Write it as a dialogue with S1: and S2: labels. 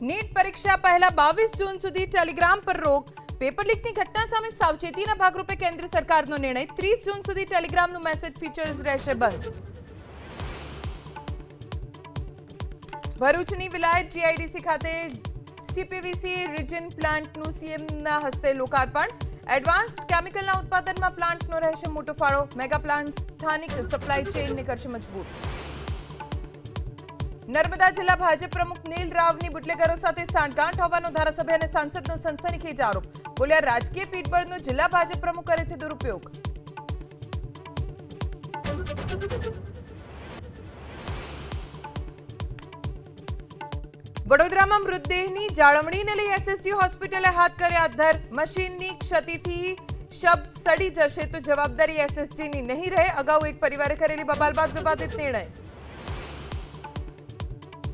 S1: NEET પરીક્ષા પહેલા 22 જૂન સુધી ટેલિગ્રામ પર રોક. પેપર લીકની ઘટના સામે સાવચેતીના ભાગરૂપે કેન્દ્ર સરકારનો નિર્ણય. 30 જૂન સુધી ટેલિગ્રામનું મેસેજ ફીચર્સ રહેશે બંધ. ભરૂચની વિલાયત જીઆઈડીસી ખાતે સીપીવીસી રિજિન પ્લાન્ટનું સીએમના હસ્તે લોકાર્પણ. એડવાન્સ્ડ કેમિકલના ઉત્પાદનમાં પ્લાન્ટનો રહેશે મોટો ફાળો. મેગા પ્લાન્ટ સ્થાનિક સપ્લાય ચેઇનને કરશે મજબૂત. નર્મદા જિલ્લા ભાજપ પ્રમુખ નીલ રાવની બુટલેગરો સાથે સાંઠગાંઠ હોવાનો ધારાસભ્ય અને સાંસદનો સનસનીખેજ આરોપ. બોલ્યા, રાજકીય પીઠબળનો જિલ્લા ભાજપ પ્રમુખ કરે છે દુરુપયોગ. વડોદરામાં મૃતદેહની જાળવણીને લઈ એસએસજી હોસ્પિટલે હાથ કર્યા ધર. મશીનની ક્ષતિથી શબ સડી જશે તો જવાબદારી એસએસજીની નહીં રહે. અગાઉ એક પરિવારે કરેલી બબાલ બાદ વિવાદિત નિર્ણય.